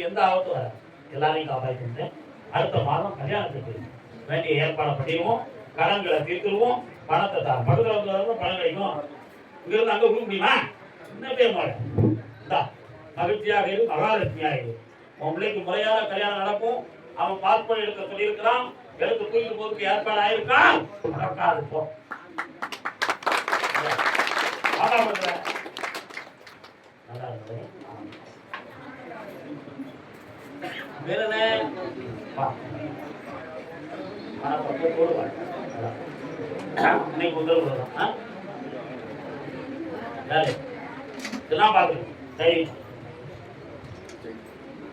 நாளைக்கு எந்த ஆபத்தும் வராது. எல்லாரையும் காப்பாற்றி அடுத்த மாதம் கல்யாணத்துக்கு வேண்டிய ஏற்பாடு பண்ணிடுவோம். கடன்களை தீர்த்துருவோம். பணத்தை தான் பக்கத்தில் பணம் கிடைக்கும். இங்கிருந்து அங்கே கொடுக்க முடியுமா? என்ன பேர் மகிழ்ச்சியாக இரு, மகாலட்சுமியாக இரு. உன் பிள்ளைக்கு முறையான கல்யாணம் நடக்கும். அவன் பாஸ்போர்ட் எடுக்க சொல்லியிருக்கிறான். எடுத்து தூக்கிட்டு போறதுக்கு ஏற்பாடு ஆயிருக்கான். நடக்காது போ. இதெல்லாம் பாக்குறேன். சரி,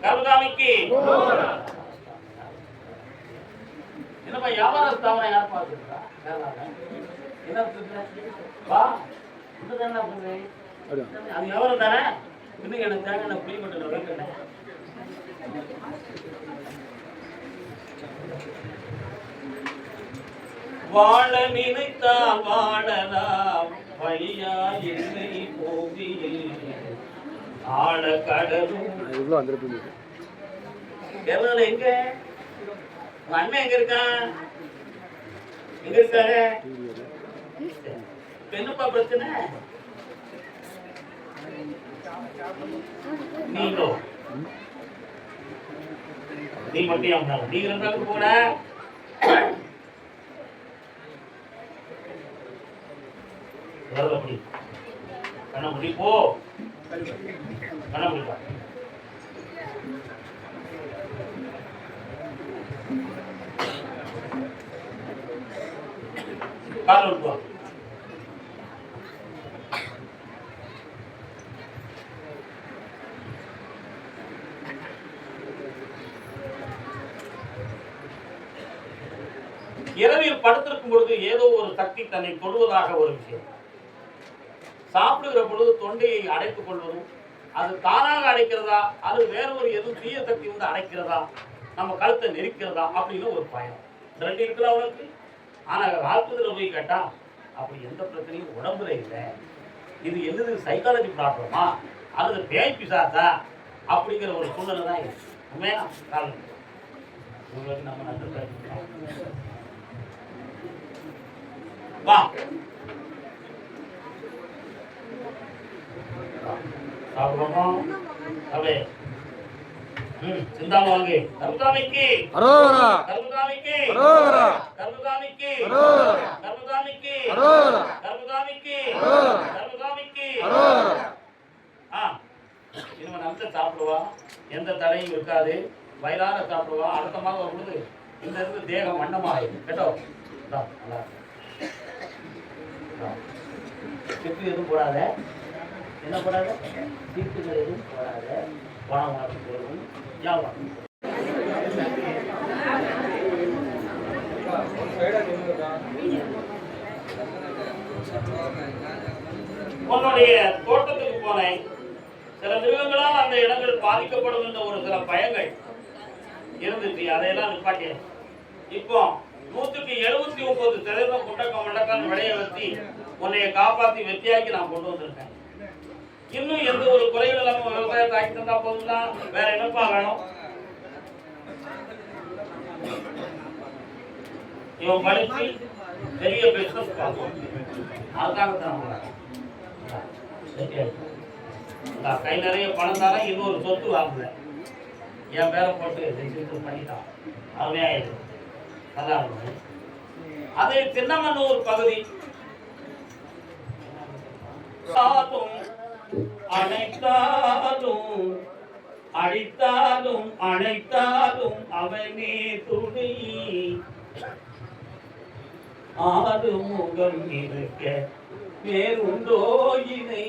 கருதாமிக்கு என்னப்பா வியாபார ஸ்தாபனம் யார் பாக்குறா? என்ன வா என்ன பண்றேன்? அது வியாபாரம் தானே. இன்னும் எனக்கு தேங்க நான் புரிய மட்டும் வைக்கிறேன். வாழ நினைத்தால் வாழலாம், வழியா என்னை போதியில் ஆழ கடலும். கேரளால எங்க உங்க அண்ணன் எங்க இருக்கான்? எங்க இருக்காரு? என்னப்பா பிரச்சனை? நீங்களோ நீ மட்டும் நீங்க இருந்தாலும் போட கண்ண முடி போ. கண்ண முடிப்பா. கால் விட்டுவா. இரவில் படுத்திருக்கும் பொழுது ஏதோ ஒரு சக்தி தன்னை தொடுவதாக ஒரு விஷயம். சாப்பிடுகிற பொழுது தொண்டையை அடைத்துக் கொள்வதும், அது தானாக அடைக்கிறதா அது வேற ஒரு எதுவும் தீய சக்தி வந்து அடைக்கிறதா, நம்ம கழுத்தை நெரிக்கிறதா அப்படின்னு ஒரு பயம். ரெண்டு இருக்குல்ல அவனுக்கு. ஆனா ஆஸ்பத்திரியில போய் கேட்டா அப்படி எந்த பிரச்சனையும் உடம்புல இல்லை. இது என்னது சைக்காலஜி ப்ராப்ளமா அல்லது பேய் பிசாசா அப்படிங்கிற ஒரு சூழ்நிலை தான் இருக்கு. உண்மையா காரணம் உங்களுக்கு நம்ம நன்றி வா சாப்பிடுவோம். அப்படியே சிந்தாம வாங்கி கருதாமிக்கு அரோரா, கருதாமிக்கு அரோரா, கருதாமிக்கு அரோரா, கருதாமிக்கு அரோரா, கருதாமிக்கு அரோரா, கருதாமிக்கு அரோரா. இனிமே நம்ம சாப்பிடுவா, எந்த தடையும் இருக்காது. வயிறார சாப்பிடுவா. அடுத்த மாதம் வரும்போது இந்த இருந்து தேகம் வண்ணமாயிடும். கேட்டோ நல்லா சிப்பு எதுவும் போடாத. என்ன போடாத? சிப்புகள் எதுவும் போடாத. பணம் வாங்கி போடும். உன்னுடைய தோட்டத்துக்கு போனேன். சில மிருகங்களால் அந்த இடங்கள் பாதிக்கப்படும் என்ற ஒரு சில பயங்கள் இருந்துச்சு. அதையெல்லாம் நிப்பாட்டியது. இப்போ 179% குண்டக்க மண்டக்கான்னு விளைய வச்சு உன்னைய காப்பாற்றி வெற்றியாக்கி நான் கொண்டு வந்திருக்கேன். இன்னும் எந்த ஒரு குறைகள் இல்லாம விவசாயத்தை ஆக்கி தந்தா போதும் தான். வேற என்னப்பா வேணும்? இவன் படிச்சு பெரிய பிசினஸ் பார்ப்போம். அதுக்காக கை நிறைய பணம் தானே இன்னொரு சொத்து வாங்கல. என் பேரை போட்டு பண்ணிட்டான். அருமையாயிரு. நல்லா இருக்கும். அதே திண்ணமன்னூர் பகுதி அணைத்தாலும் அடித்தாலும் அணைத்தாலும் அவனே துணை. ஆறு முகம் இருக்க வேறுண்டோ இணை.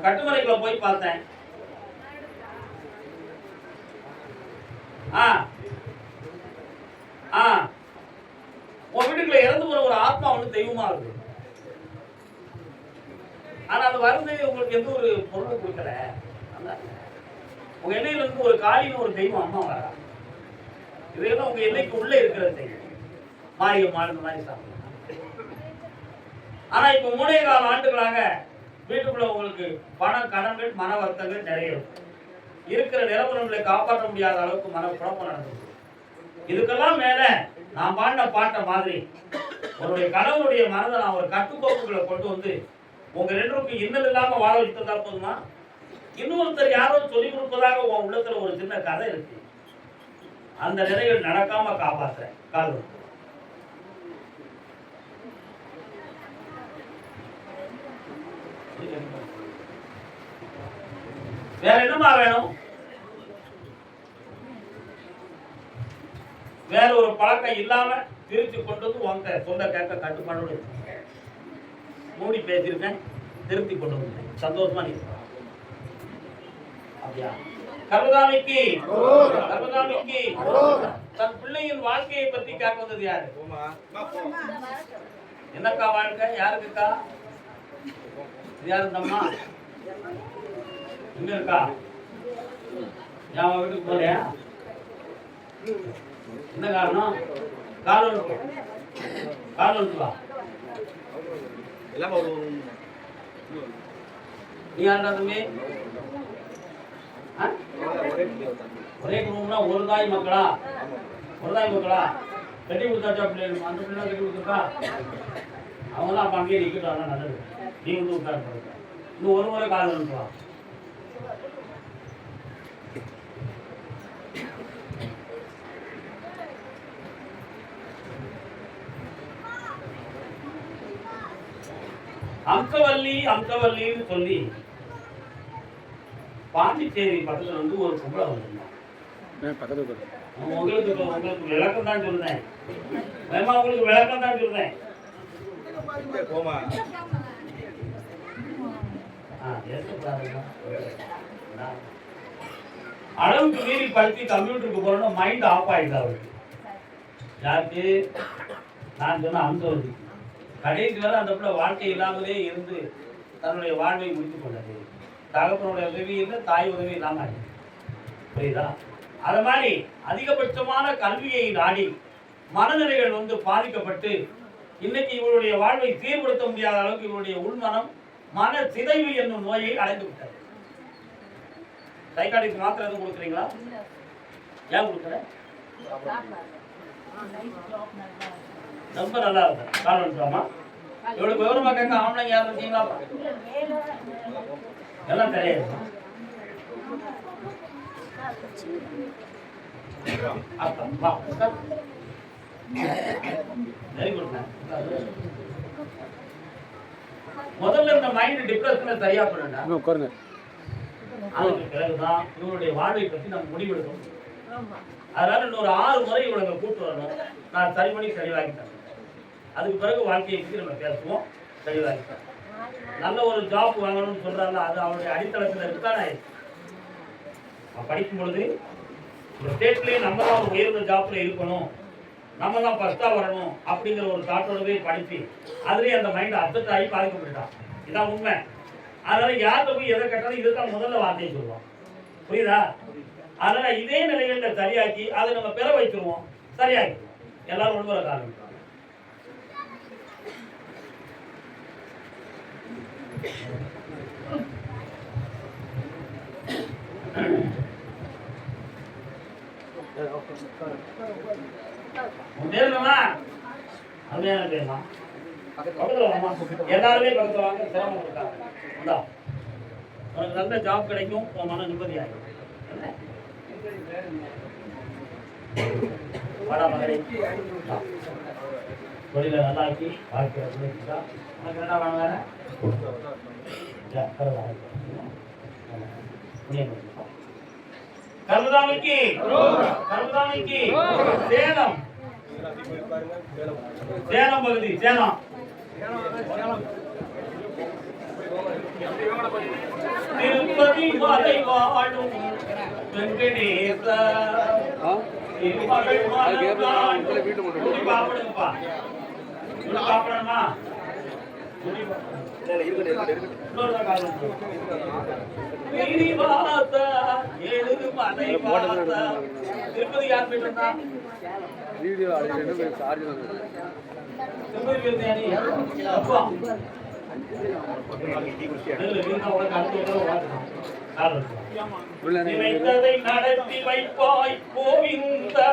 கட்டுமலைக்குள்ள போய் பார்த்தேன். உன் வீட்டுக்குள்ள இறந்து போற ஒரு ஆத்மா வந்து தெய்வமா இருக்கு. ஆனா அது வருது உங்களுக்கு எந்த ஒரு பொருளும் கொடுக்கல. உங்க எண்ணெயில இருந்து ஒரு காளின்னு ஒரு தெய்வம் அம்மா வரா. இதெல்லாம் உங்க எண்ணெய்க்கு உள்ள இருக்கிற தெய்வம். மாரியம்மா இந்த மாதிரி சாப்பிடலாம். ஆனா இப்ப 3.25 ஆண்டுகளாக வீட்டுக்குள்ள உங்களுக்கு பண கடன்கள் மன வருத்தங்கள் நிறைய இருக்கும். இருக்கிற நிலவரங்களை காப்பாற்ற முடியாத அளவுக்கு மனக்குழப்பம் நடந்தது. இதுக்கெல்லாம் மேல நான் பாடின பாட்ட மாதிரி உன்னுடைய கணவனுடைய மனதை நான் ஒரு கட்டுக்கோப்புகளை கொண்டு வந்து உங்க ரெண்டுக்கும் இன்னல் இல்லாம வாழ வைத்ததா போதுமா? இன்னொருத்தர் யாரோ சொல்லிக் கொடுப்பதாக உன் உள்ளத்துல ஒரு சின்ன கதை இருக்கு. அந்த நிலைகள் நடக்காம காப்பாற்றுறேன். கால் வேற என்னமா வேணும்? வேற ஒரு பழக்கம் இல்லாம திருத்தி கொண்டு வந்து உங்க சொந்த கேட்க கட்டுப்பாடு மூடி பேசியிருக்கேன், திருத்தி கொண்டு வந்தேன். சந்தோஷமா நீ அப்படியா? கர்மதாமிக்கு தன் பிள்ளையின் வாழ்க்கையை பற்றி கேட்க வந்தது யாரு? என்னக்கா வாழ்க்கை? யாருக்குக்கா? யாரு தம்மா? எங்க இருக்கா? என் வீட்டுக்கு போறியா? என்ன காரணம்? கால் வா. நீ யாருடா தம்பி? ஒரே குடும்பம்னா ஒரு தாய் மக்களா? கட்டி கொடுத்தாச்சா பிள்ளைங்க? அந்த பிள்ளை கட்டி கொடுத்துருக்கா? அவங்களாம் அப்ப அங்கேயே நிற்கட்டும். நல்லது. நீ வந்து உட்கார இன்னும் ஒரு முறை கால் வந்துவா. அம்சவல்லின்னு சொல்லி பாண்டிச்சேரி பக்கத்துல வந்து ஒரு கும்பல வந்திருந்தான். உங்களுக்கு விளக்கம் தான் சொல்றேன். உங்களுக்கு விளக்கம் தான் சொல்றேன். அளவுக்கு மீறி படிச்சு கம்ப்யூட்டருக்கு போறோம், மைண்ட் ஆஃப் ஆயிடுது அவருக்கு. யாருக்கு? நான் சொன்ன அம்சவல்லி. கடைசி வரை அந்த பிள்ளை வாழ்க்கை இல்லாமலே இருந்து தன்னுடைய வாழ்வை முடித்துக் கொண்டது. தகப்பனுடைய உதவி இல்லை, தாய் உதவி இல்லாம. புரியுதா? அது மாதிரி அதிகபட்சமான கல்வியை நாடி மனநிலைகள் வந்து பாதிக்கப்பட்டு இன்னைக்கு இவருடைய வாழ்வை சீர்படுத்த முடியாத அளவுக்கு இவருடைய உள்மனம் மன சிதைவு என்னும் நோயை அடைந்து விட்டது. சைக்காட்டிஸ்ட் மாத்திரை எதுவும் கொடுக்குறீங்களா? ஏன் கொடுக்குற? ரொம்ப நல்லா இருக்கு. கால் வந்துட்டாமா? இவ்வளவு விவரமா கேட்க ஆம்பளைங்க யாரும் இருக்கீங்களா? எல்லாம் தெரியாது. Very good. முதல்ல இந்த மைண்ட் டிப்ரெஷனை சரியா பண்ணுங்க. அதுக்கு பிறகுதான் இவருடைய வாழ்வை பற்றி நம்ம முடிவெடுக்கணும். அதனால இன்னொரு 6 முறை இவங்க கூட்டு வரணும். நான் சரி பண்ணி சரிவாகிட்டேன். அதுக்கு பிறகு வாழ்க்கையை பற்றி நம்ம பேசுவோம். சரிவாகிட்டேன். நல்ல ஒரு ஜாப் வாங்கணும்னு சொல்றாங்க. அது அவருடைய அடித்தளத்தில் இருக்குதானே. படிக்கும் பொழுது ஒரு ஸ்டேட்லயே நம்ம தான் ஒரு உயர்ந்த ஜாப்ல இருக்கணும், நம்ம தான் ஃபர்ஸ்டா வரணும் அப்படிங்கிற ஒரு தாட்டோடவே படிச்சு அதுலேயே அந்த மைண்ட் அப்செட் ஆகி பாதிக்கப்பட்டுட்டான். இதான் உண்மை. அதனால யார்கிட்ட போய் எதை கேட்டாலும் இதுதான் முதல்ல வார்த்தையை சொல்லுவோம். புரியுதா? அதனால இதே நிலைகள்ல சரியாக்கி அதை நம்ம பெற வைத்துருவோம். சரியாக்கிடுவோம். எல்லாரும் ஒன்று வர காரணம். எல்லாருமே பக்கத்துல வாங்க. சிரமம் இருக்காங்க. உனக்கு நல்ல ஜாப் கிடைக்கும். மன நிம்மதியாகும். தொழில நல்லாக்கி வாழ்க்கை உனக்கு என்ன வாங்க. கர்மதாமிக்கு சேலம் பகுதி. சேலம் திருப்பதி மலை வாழும் வெங்கடேசா. திருப்பதி யார் போயிட்டு வந்தா? நினைத்ததை நடத்தி வைப்பாய் கோவிந்தா.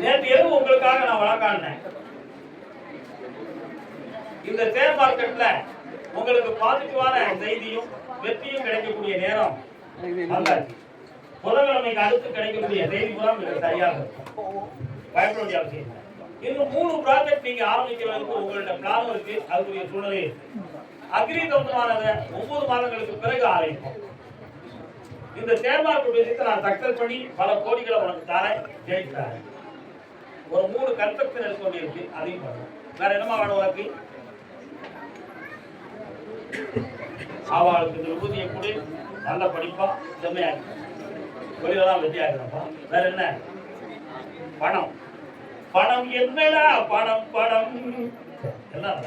நேற்று இரவு உங்களுக்காக நான் வழக்காடினேன். இந்த ஷேர் மார்க்கெட்ல உங்களுக்கு பாசிட்டிவான செய்தியும் வெற்றியும் கிடைக்கக்கூடிய நேரம் வந்தாச்சு. புதன்கிழமைக்கு அடுத்து கிடைக்கக்கூடிய செய்தி கூட உங்களுக்கு சரியாக இருக்கும். பயப்பட வேண்டிய அவசியம் இல்லை. இன்னும் 3 ப்ராஜெக்ட் நீங்க ஆரம்பிக்கிறதுக்கு உங்கள்ட்ட பிளான் இருக்கு. அதுக்குரிய சூழ்நிலை அக்ரி சம்பந்தமானதை 9 மாதங்களுக்கு பிறகு ஆரம்பிப்போம். இந்த ஷேர் மார்க்கெட் விஷயத்தை நான் சக்சஸ் பண்ணி பல கோடிகளை உனக்கு தரேன், ஜெயிக்கிறேன். ஒரு 3 கன்ஸ்ட்ரக்ஷன் எடுக்க வேண்டியிருக்கு, அதையும் பண்ணுவோம். வேற என்னமா வேணும் உனக்கு? அவளுக்கு இந்த விபூதியை கூட நல்ல படிப்பா செம்மையா வெளியிலதான் வெற்றியா இருக்கிறப்பா. வேற என்ன? பணம். பணம் என்னடா பணம் பணம் எல்லாம்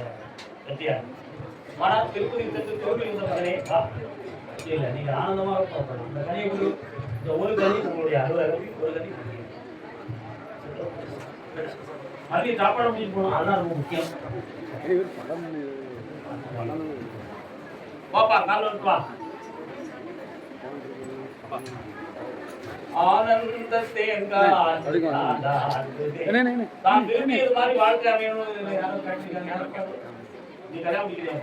வெற்றியா. மனம் திருப்பதி திருப்பதி இருந்த மகனே இல்ல, நீங்க ஆனந்தமாக இந்த கனியை இந்த ஒரு கனி உங்களுடைய அலுவலகம், ஒரு கனி மதியம் சாப்பாடு முடிச்சு போகணும். அதுதான் ரொம்ப முக்கியம். பாப்பா கால் வா. ஆனந்த தேங்காய் நான் விரும்பியது மாதிரி வாழ்க்கை அமையணும். நீ கல்யாணம் முடிக்கிறியா?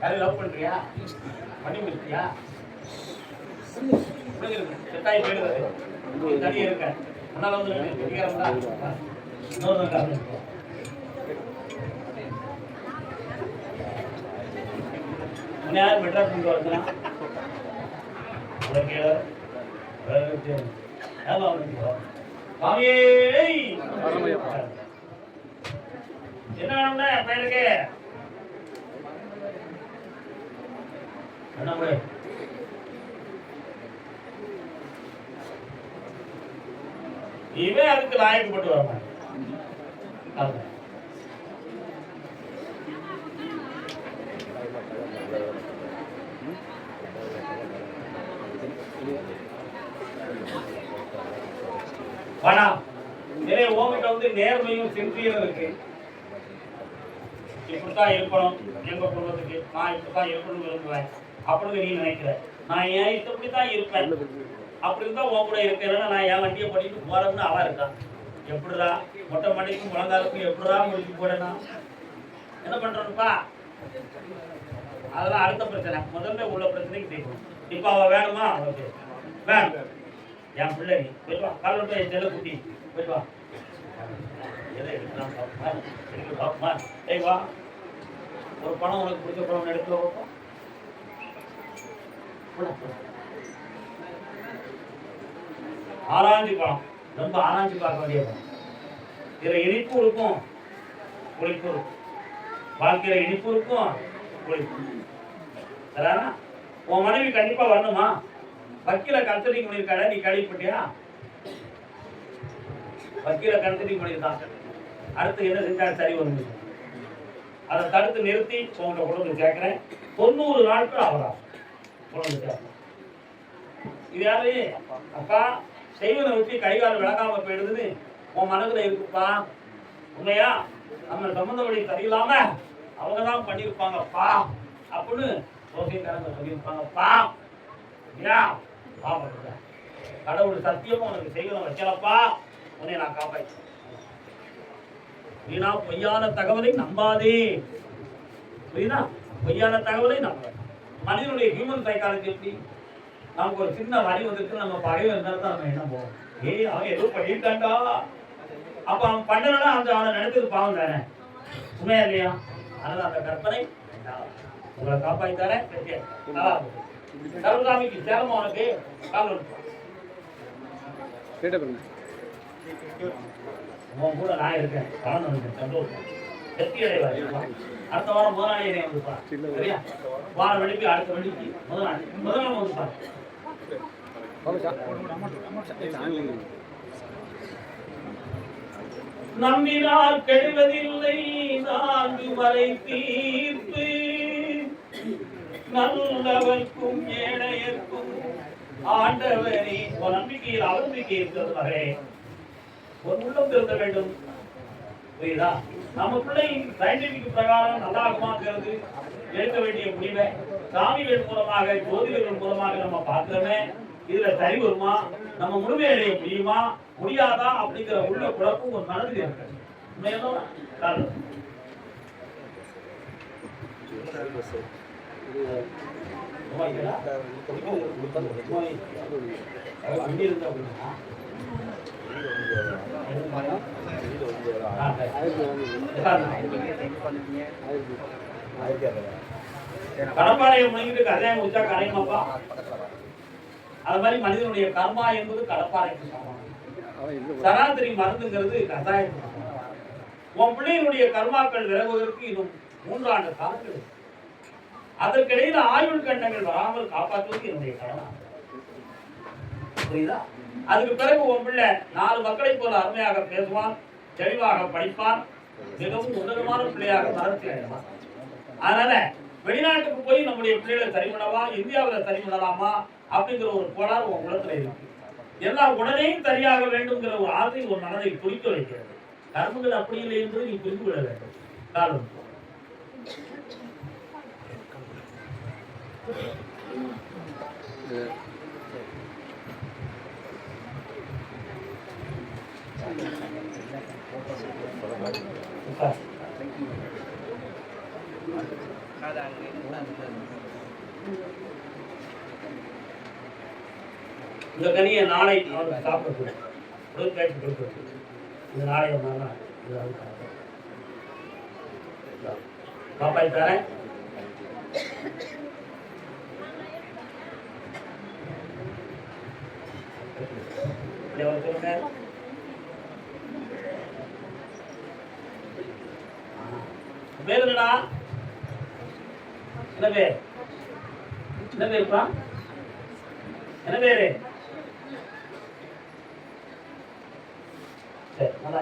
யாரையும் லவ் பண்றியா? பண்ணி முடிச்சியா? செட்டாயி போயிடுது. தனியே இருக்க முன்னால வந்து இன்னொரு காரணம் யார் மெட்ராஸ் கொண்டு வரதுனா என்ன வேணும்னா பையனுக்கு இவன் அதுக்கு லாயக்கப்பட்டு வரமாட்டான். பணம் நிறைய ஓமிட்ட வந்து நேர்மையும் சின்சியரும் இருக்கு. இப்படித்தான் இருக்கணும் எங்க குடும்பத்துக்கு, நான் இப்படித்தான் இருக்கணும்னு விரும்புவேன் அப்படின்னு நீ நினைக்கிற. நான் ஏன் இப்படித்தான் இருப்பேன் அப்படி இருந்தா உன் கூட இருக்கேன்னா நான் என் வண்டியை பண்ணிட்டு போறேன்னு அவன் இருக்கான். எப்படிடா மொட்டை மண்டைக்கும் முழங்காலுக்கும் எப்படிடா முடிச்சு போடனா என்ன பண்றோம்ப்பா? அதெல்லாம் அடுத்த பிரச்சனை. முதல்ல உள்ள பிரச்சனைக்கு தீர்க்கணும். இப்ப அவ வேணுமா? வேணும். என் பிள்ளை நீ போயிட்டு வா. கால் விட்டு என் செல்ல குட்டி போயிட்டு வா. எதை எடுக்கலாம் பாப்பா? ஏய் வா, ஒரு பணம் உனக்கு பிடிச்ச பணம் எடுத்து வைப்போம். ஆராய்ச்சி பணம், ரொம்ப ஆராய்ச்சி பார்க்க வேண்டிய பணம். இதுல இனிப்பு இருக்கும், புளிப்பு இருக்கும். வாழ்க்கையில இனிப்பு இருக்கும், புளிப்பு. சரியா? உன் மனைவி கண்டிப்பா வரணுமா? வக்கீல கன்சல்டிங் பண்ணியிருக்காள, நீ கேள்விப்பட்டியா? வக்கீல கன்சல்டிங் பண்ணியிருக்காங்க. அடுத்து என்ன செஞ்சா சரி வந்து அதை தடுத்து நிறுத்தி உங்கள்கிட்ட கொண்டு சேர்க்கிறேன். 90 நாட்கள் ஆகலாம் கொண்டு சேர்க்கிறேன். இது யாரு? அக்கா செய்வனை வச்சு கைகால விளக்காம போயிடுதுன்னு உன் மனதுல இருக்குப்பா. உண்மையா? நம்ம சம்பந்த வழி சரியில்லாம அவங்கதான் பண்ணியிருப்பாங்கப்பா அப்படின்னு சோசியக்காரங்க சொல்லியிருப்பாங்கப்பா. கடவுள் சத்தியமா உனக்கு செய்வன வச்சலப்பா, உன்னை நான் காப்பாற்ற. வீணா பொய்யான தகவலை நம்பாதே. புரியுதா? பொய்யான தகவலை நம்ப. மனிதனுடைய ஹியூமன் சைக்காலஜி எப்படி? நமக்கு ஒரு சின்ன வரி வந்துருக்கு, நம்ம பகைவன் இருந்தாலும் தான் நம்ம என்ன போவோம், ஏய் அவன் ஏதோ பண்ணிட்டான்டா, அப்ப அவன் பண்ணலன்னா அந்த அவனை நினைச்சது பாவம் தானே. உண்மையா இல்லையா? அதனால அந்த கற்பனை உங்களை காப்பாற்றி தரேன். கருணாமிக்கு சேலமா உனக்கு கால் உன் கூட நான் இருக்கேன். பணம் சந்தோஷம் வெற்றி அடைவா. அடுத்த வாரம் முதலாளி வந்துப்பா. சரியா? வாரம் வெடிக்கு அடுத்த வெடிக்கு முதலாளி வந்துப்பா. நம்பினார் கெடுவதில்லை 4 வரை தீர்ப்பு, நல்லவர்க்கும் ஏழையர்க்கும் ஆண்டவரே. நம்பிக்கையில் அவநம்பிக்கை இருக்கிறது மகளே. ஒரு உள்ளம் திருந்த வேண்டும். புரியுதா? நம்ம பிள்ளை சயின்டிபிக் பிரகாரம் நல்லாகுமாங்கிறது எடுக்க வேண்டிய முடிவை சாமிகள் மூலமாக ஜோதிடர்கள் மூலமாக நம்ம பார்க்கிறோமே, இதுல சரி வருமா, நம்ம முழுமையடைய முடியுமா முடியாதா அப்படிங்கிற உள்ள குழப்பம் ஒரு மனதில் இருக்கு. மேலும் கடப்பாறையை முடிக்கிட்டு கதையை முடிச்சா கரையுமாப்பா. அது மாதிரி மனிதனுடைய கர்மா என்பது கடப்பாறைக்கு சமம். சராசரி மருந்துங்கிறது கசாயத்துக்கு சமம். உன் பிள்ளையினுடைய கர்மாக்கள் விலகுவதற்கு இன்னும் 3 ஆண்டு காலத்தில் அதற்கிடையில் ஆயுள் கண்டங்கள் வராமல் காப்பாற்றுவது என்னுடைய கடமை. புரியுதா? அதுக்கு பிறகு உன் பிள்ளை 4 மக்களை போல அருமையாக பேசுவான், தெளிவாக படிப்பான், மிகவும் உன்னதமான பிள்ளையாக வளர்ச்சி அடைவான். அதனால வெளிநாட்டுக்கு போய் நம்முடைய பிள்ளைகளை சரி பண்ணவா, இந்தியாவில் சரி பண்ணலாமா அப்படிங்கிற ஒரு கோளாறு உன் குலத்துல இருக்கு. எல்லாம் உடனே சரியாக வேண்டும்ங்கிற ஒரு ஆசை ஒரு மனதை துடிக்க வைக்கிறது. கர்மங்கள் அப்படி இல்லை என்பதை நீ புரிந்து கொள்ள வேண்டும். காரணம் இந்த கனியை நாளை சாப்பிட இந்த நாளைய பாப்பாய் தரேன். சொல்லுங்க. பேர் என்னடா? என்ன பேர்? என்ன பேருப்பா? என்ன பேரு? சரி, நல்லா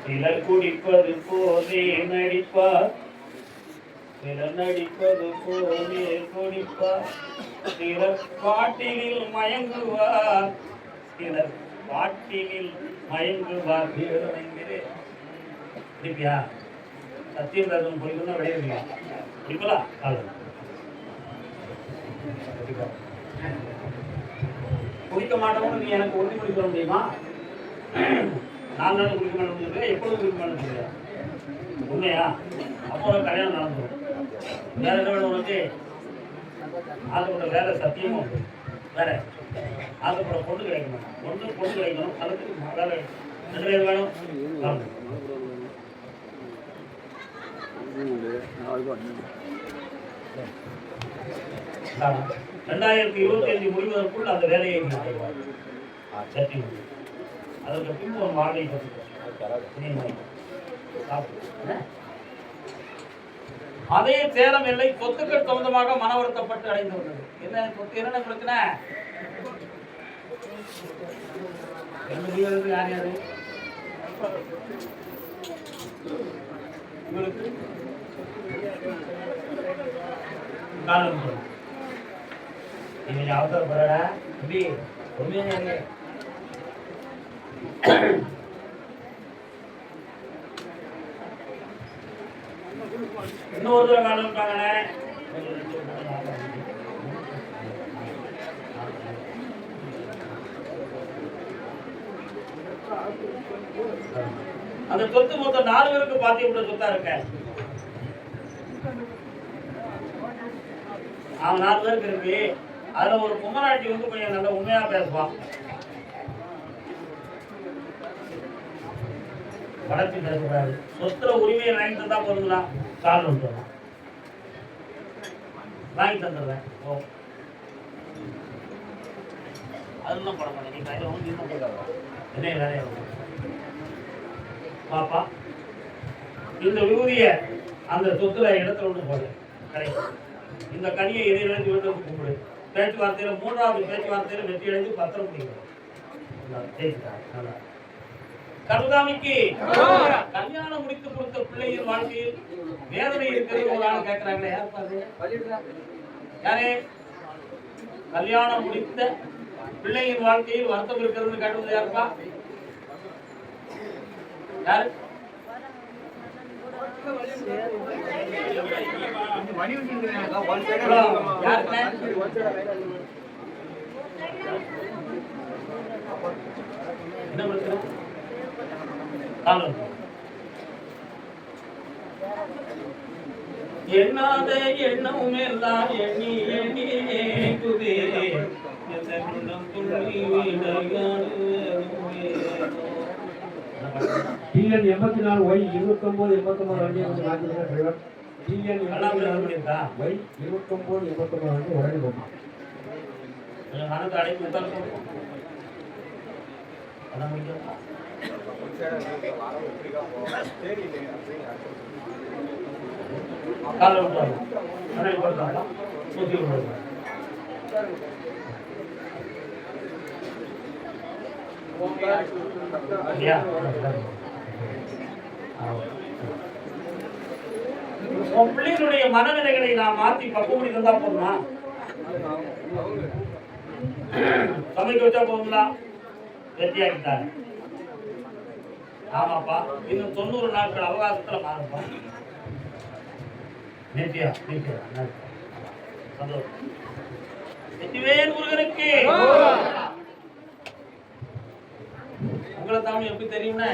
சிலர் குடிப்பது போலே நடிப்பார், சிலர் நடிப்பது போலே குடிப்பார், சிலர் பாட்டினில் மயங்குவார், சிலர் பாட்டினில் மயங்குவார். குடிப்பியா? சத்தியம் தர்மம் போய்க்குன்னா விளையாடுவியா? குடிப்பலா? குடிக்க மாட்டோம்னு நீ எனக்கு உறுதிமொழி சொல்ல முடியுமா? நான் தான் குடிக்க மாட்டேன், எப்பொழுது குடிக்க மாட்டேன் உண்மையா? அப்போ கல்யாணம் நடந்துடும். வேற என்ன வேணும் உனக்கு? ஆசைப்பட்ட வேற சத்தியமும் வேற ஆசைப்பட பொண்ணு கிடைக்கணும். பொண்ணு கிடைக்கணும். அதுக்கு வேற என்ன வேணும்? 2025 முடிவதற்குள் அந்த வேலையை சரி. அதற்கு பின்பு ஒரு மாலை அதே சேலம் எல்லை சொத்துக்கள் சொந்தமாக மன வருத்தப்பட்டு அடைந்து வந்தது. என்ன சொத்து? என்ன பிரச்சனை? யார் யாரு உங்களுக்கு காலம் சொல்லுங்க. நீங்க அவசரப்பட எப்படி உண்மையாக இன்னொரு காலம் இருக்காங்க. அந்த சொத்து மொத்தம் 4 பேருக்கு பாத்தியப்பட்ட சொத்தா இருக்க. அவன் 4 பேருக்கு இருக்கு. அதுல ஒரு குமராட்சி வந்து கொஞ்சம் நல்ல உண்மையா பேசுவான். வளர்ச்சி பேசக்கூடாது. சொத்துல உரிமையை வாங்கி தந்தா போதுங்களா? கால் வந்துடலாம், வாங்கி தந்துடுறேன். ஓ அதுதான் போட மாட்டேன். நீ கையில வந்து என்ன வேலையா பாப்பா? இந்த விபூதிய அந்த சொத்துல இடத்துல ஒன்று போடு. கிடைக்கும். இந்த கனியை எதிர்த்து விட்டு கும்பிடு. பேச்சுவார்த்தையில 3வது பேச்சுவார்த்தையில வெற்றி அடைந்து பத்திரம் முடிக்கிறார். கருதாமிக்கு கல்யாணம் முடித்து கொடுத்த பிள்ளையின் வாழ்க்கையில் வேதனை இருக்கிறது ஒரு ஆள் கேட்கிறாங்களே, யார் பாரு? யாரே கல்யாணம் முடித்த பிள்ளையின் வாழ்க்கையில் வருத்தம் இருக்கிறது கேட்டது யாருப்பா? யாரு? என்ன பிரச்சனை? எண்ணாத எண்ணம் எல்லாம் எண்ணி எண்ணி ஏங்குதே TN 84 Y 29 வண்டி வந்து மாத்திருக்க டிரைவர். TN 89 Y 29 வந்து உடனே போகும். மனது அடைப்பு உட்கார்ந்து கால விட்டாங்க அடை போட்டாங்க சுத்தி விடுறாங்க. பிள்ளைகளுடைய மனநிலைகளை நான் மாற்றி பக்குவடி தந்தா போதுமா? சமைக்க வச்சா போதுங்களா? வெற்றியாக்கிட்டாங்க. ஆமாப்பா, இன்னும் 90 நாட்கள் அவகாசத்துல மாறுப்பா. நித்யா சந்தோஷம். வெற்றிவேல் முருகனுக்கு. உங்களை தமிழ் எப்படி தெரியும்னா,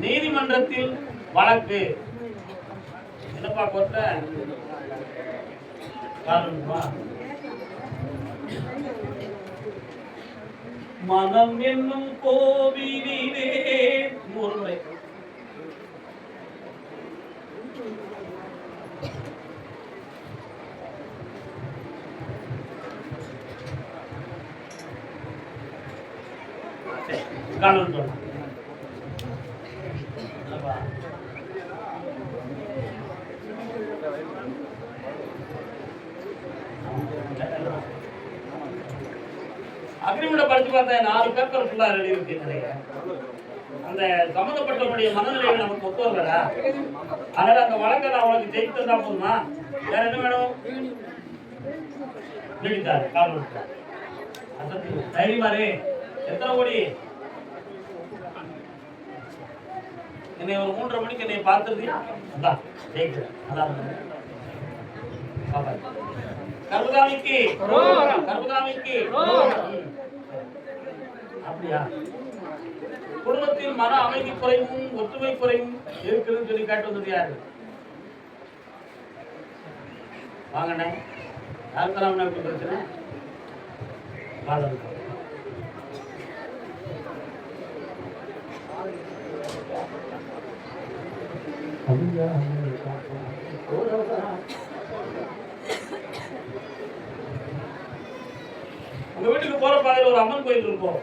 நீதிமன்றத்தில் வழக்கு என்னப்பா கொட்ட மனம் என்னும் கோவிலே முறை காணும் அக்ரிமெண்ட் படிச்சு பார்த்தேன். 4 பேப்பர் ஃபுல்லா ரெடி இருக்கு. நிறைய அந்த சம்பந்தப்பட்டவருடைய மனநிலையை நமக்கு ஒத்து வரலடா. அதனால அந்த வழக்கை நான் உனக்கு ஜெயித்து தந்தா போதுமா? வேற என்ன வேணும்? நீடித்தாரு காரணம் தைரியமாரு. எத்தனை கோடி? என்னை ஒரு 3:30 மணிக்கு என்னை பார்த்துருந்தியா? அதான் ஜெயிக்கிறேன். அதான் கருதாமிக்கு அப்படியா? குடும்பத்தில் மன அமைதி குறைவும் ஒற்றுமை குறைவும் இருக்குதுன்னு சொல்லி கேட்டு வந்தது யாரு? வாங்கண்ணே, யாருக்கெல்லாம் எப்படி பிரச்சனை? உங்க வீட்டுக்கு போற பாதையில் ஒரு அம்மன் கோயில் இருக்கும்.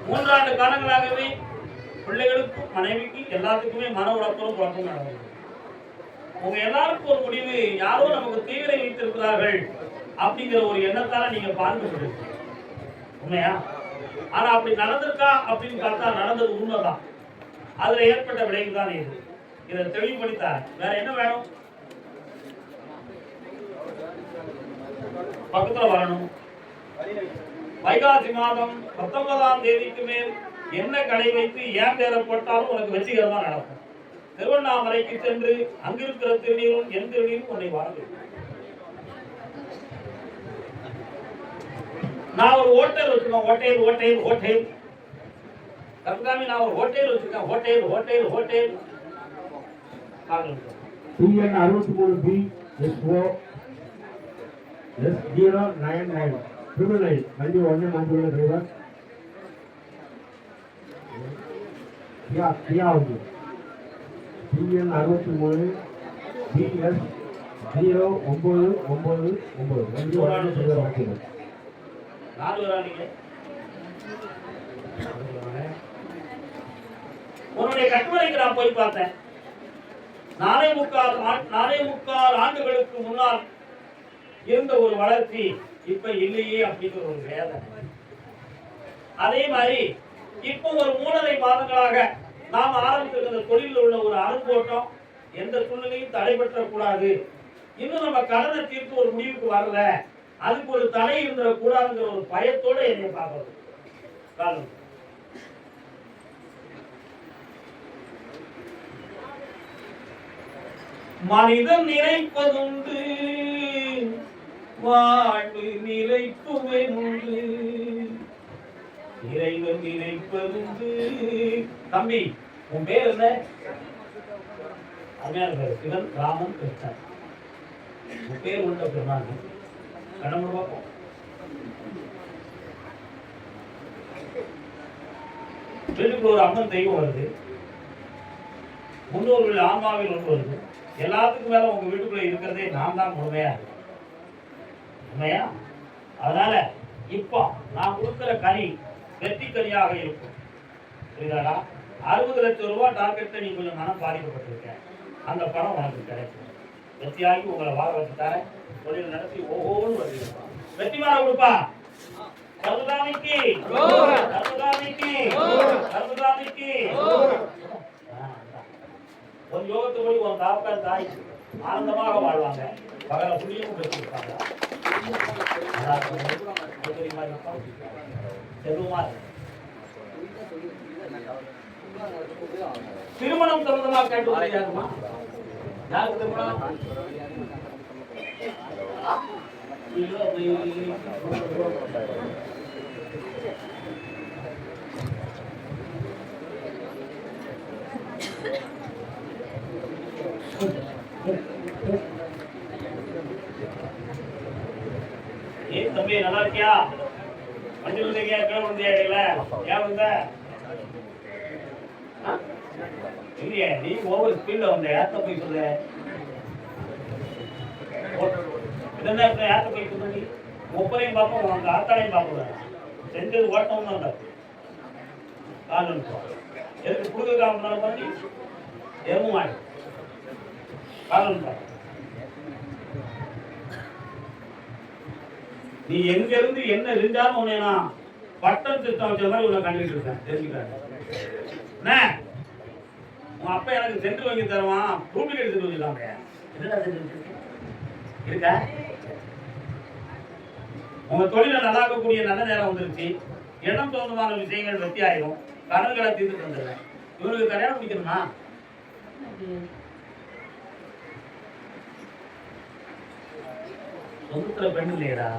3 ஆண்டு காலங்களாகவே பிள்ளைகளுக்கும் மனைவிக்கு எல்லாத்துக்குமே மன உழப்பம் குழப்பம் நடக்கும். உங்க எல்லாருக்கும் ஒரு முடிவு, யாரோ நமக்கு தீவிரை வைத்திருக்கிறார்கள் அப்படிங்கிற ஒரு எண்ணத்தால நீங்க பார்க்க உண்மையா? ஆனா அப்படி நடந்திருக்கா அப்படின்னு பார்த்தா நடந்தது உண்மைதான். அதுல ஏற்பட்ட விளைவு தான் இது. இதை தெளிவுபடுத்தார். வேற என்ன வேணும்? பக்கத்துல வரணும். வைகாசி மாதம் 19ஆம் தேதிக்கு மேல் என்ன கடை வைத்து ஏன் பேர போட்டாலும் உனக்கு வெற்றிகரமா நடக்கும். திருவண்ணாமலைக்கு சென்று அங்கிருக்கிற திருநீரும் என் திருநீரும் உன்னை வாழ்ந்து. நான் ஒரு ஹோட்டல் வச்சிருக்கேன். ஹோட்டல் கருதாமி நான் ஒரு ஹோட்டல் வச்சிருக்கேன். Hotel TN 63B SO S099 999 வண்டி ஒண்ணே மாத்திர டிரைவர். வந்து TN 63 BS 0999 வண்டி ஒண்ணே டிரைவர் வாங்கிடு. 4 வரானீங்க. உன்னுடைய கட்டுமனைக்கு நான் போய் பார்த்தேன். நாலே முக்கால் ஆண்டுகளுக்கு முன்னால் இருந்த ஒரு வளர்ச்சி இப்ப இல்லையே அப்படிங்கிற ஒரு வேதனை. அதே மாதிரி இப்போ ஒரு 3.5 மாதங்களாக நாம் ஆரம்பித்திருக்கிற தொழிலில் உள்ள ஒரு அருங்கோட்டம் எந்த சூழ்நிலையும் தடைபெற்ற கூடாது, இன்னும் நம்ம கடனை தீர்த்து ஒரு முடிவுக்கு வரல, அதுக்கு ஒரு தடை இருந்துடக்கூடாதுங்கிற ஒரு பயத்தோட என்னை பார்க்கறது. மனிதன் நினைப்பதுண்டு வாழ்வு நிலைக்குமென்று இறைவன் நினைப்பதுண்டு. தம்பி, உன் பேர் என்ன? அருமையான பேர் சிவன் ராமன் கிருஷ்ணன். உன் பேர் உண்ட பெருமாள் கடமை பார்ப்போம். வீட்டுக்குள்ள ஒரு அம்மன் தெய்வம் வருது, முன்னோர்கள் ஆன்மாவில் ஒன்று வருது. எல்லாத்துக்கும் மேல உங்க வீட்டுக்குள்ள இருக்கிறதே நான் தான் முழுமையா உண்மையா. அதனால இப்போ நான் கொடுக்கிற கனி வெற்றி கனியாக இருக்கும். புரியுதாடா? 60 லட்சம் ரூபாய் டார்கெட்ல நீ கொஞ்சம் மனம் பாதிக்கப்பட்டிருக்க, அந்த பணம் உனக்கு கிடைக்கும். வெற்றியாகி உங்களை வாழ வச்சு தரேன். தொழில் நடத்தி ஒவ்வொரு வருது வெற்றி மாற கொடுப்பா. கருதாமிக்கு கருதாமிக்கு கருதாமிக்கு ஒரு யோகத்துபடி உன் தாப்பா தாய் ஆனந்தமாக வாழ்வாங்க. பகல புள்ளியும் பெற்றிருப்பாங்க. திருமணம் சம்பந்தமாக கேட்டு யாருமா? யாருக்கு திருமணம்? தம்பி நல்லா இருக்கியா? வண்டி வந்தீங்க கிளம்ப வந்தியா? ஏன் வந்த? இல்லையே, நீ ஓவர் ஸ்பீட்ல வந்த. யார்கிட்ட போய் சொல்ல? என்ன யார்கிட்ட போய் சொல்ல? நீ ஒப்பரையும் பார்ப்போம், உங்க ஆத்தாலையும் பார்ப்போம். செஞ்சது ஓட்டம் தான் காரணம். எதுக்கு கொடுக்க காரணம் பண்ணி எதுவும் ஆடு காரணம். நீ எங்க இருந்து என்ன இருந்தாலும் உன்னை நான் பட்டம் திட்டம் வச்ச மாதிரி உன்னை கண்டுகிட்டு இருக்கேன். தெரிஞ்சுக்கிறேன். உன் அப்பா எனக்கு சென்று வாங்கி தருவான், டூப்ளிகேட் சென்று வச்சுக்காங்க இருக்க. உங்க தொழிலை நல்லாக்கக்கூடிய நல்ல நேரம் வந்துருச்சு. இடம் சொந்தமான விஷயங்கள் வெற்றி ஆயிரும். கடன்களை தீர்த்து தந்துடுறேன். இவருக்கு கல்யாணம் முடிக்கணுமா? சொந்தத்துல பெண் இல்லையடா.